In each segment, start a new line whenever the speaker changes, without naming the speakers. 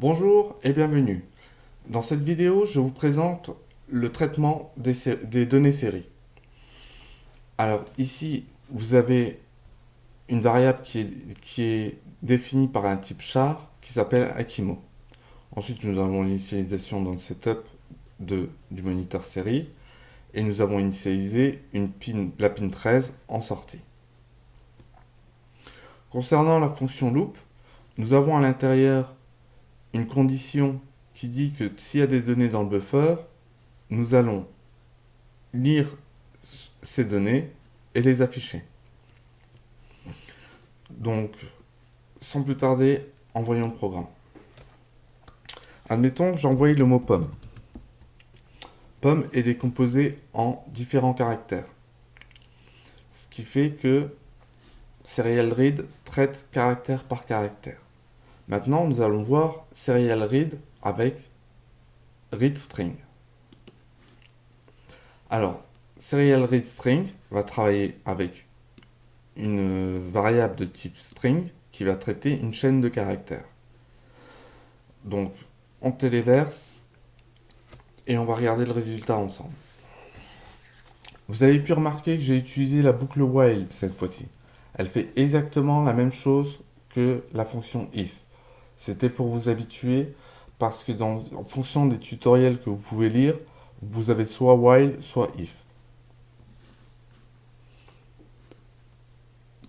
Bonjour et bienvenue. Dans cette vidéo, je vous présente le traitement des données séries. Alors ici, vous avez une variable qui est définie par un type char qui s'appelle Akimo. Ensuite, nous avons l'initialisation dans le setup du moniteur série et nous avons initialisé la pin 13 en sortie. Concernant la fonction loop, nous avons à l'intérieur une condition qui dit que s'il y a des données dans le buffer, nous allons lire ces données et les afficher. Donc, sans plus tarder, envoyons le programme. Admettons que j'envoie le mot pomme. Pomme est décomposé en différents caractères. Ce qui fait que Serial Read traite caractère par caractère. Maintenant, nous allons voir Serial Read avec Read String. Alors, Serial Read String va travailler avec une variable de type string qui va traiter une chaîne de caractères. Donc, on téléverse et on va regarder le résultat ensemble. Vous avez pu remarquer que j'ai utilisé la boucle while cette fois-ci. Elle fait exactement la même chose que la fonction if. C'était pour vous habituer parce que en fonction des tutoriels que vous pouvez lire, vous avez soit while, soit if.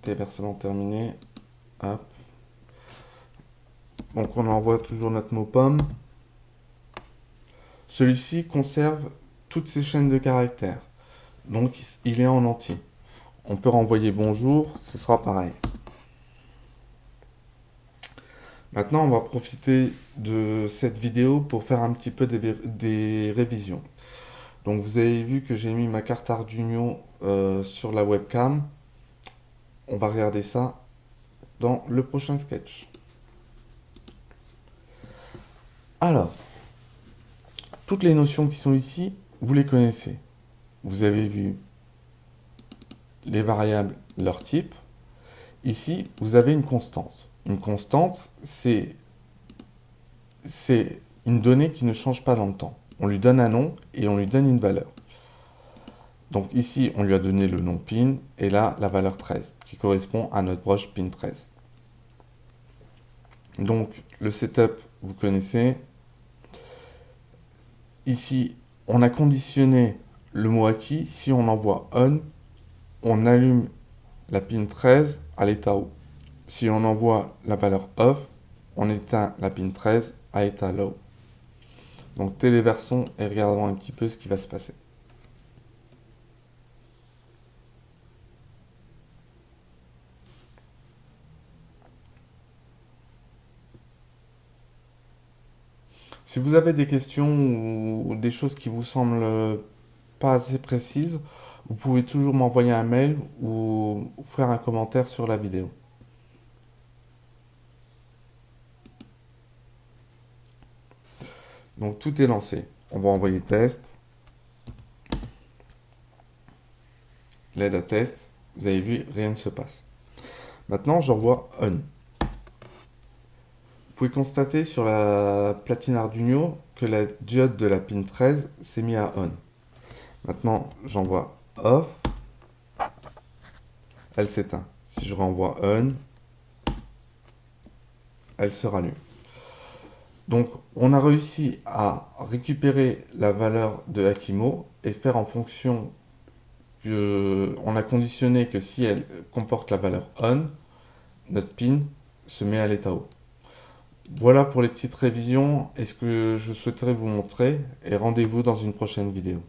Téléversement terminé. Hop. Donc on envoie toujours notre mot pomme. Celui-ci conserve toutes ces chaînes de caractères. Donc il est en entier. On peut renvoyer bonjour, ce sera pareil. Maintenant, on va profiter de cette vidéo pour faire un petit peu des révisions. Donc vous avez vu que j'ai mis ma carte Arduino sur la webcam. On va regarder ça dans le prochain sketch. Alors, toutes les notions qui sont ici, vous les connaissez. Vous avez vu les variables, leur type. Ici, vous avez une constante. Une constante, c'est une donnée qui ne change pas dans le temps. On lui donne un nom et on lui donne une valeur. Donc ici, on lui a donné le nom pin et là, la valeur 13, qui correspond à notre broche pin 13. Donc, le setup, vous connaissez. Ici, on a conditionné le mot acquis. Si on envoie on allume la pin 13 à l'état haut. Si on envoie la valeur off, on éteint la pin 13 à état low. Donc téléversons et regardons un petit peu ce qui va se passer. Si vous avez des questions ou des choses qui vous semblent pas assez précises, vous pouvez toujours m'envoyer un mail ou faire un commentaire sur la vidéo. Donc tout est lancé. On va envoyer test. L'aide à test. Vous avez vu, rien ne se passe. Maintenant, j'envoie on. Vous pouvez constater sur la platine Arduino que la diode de la pin 13 s'est mise à on. Maintenant, j'envoie off. Elle s'éteint. Si je renvoie on, elle se rallume. Donc, on a réussi à récupérer la valeur de Akimo et faire en fonction on a conditionné que si elle comporte la valeur on, notre pin se met à l'état haut. Voilà pour les petites révisions et ce que je souhaiterais vous montrer et rendez-vous dans une prochaine vidéo.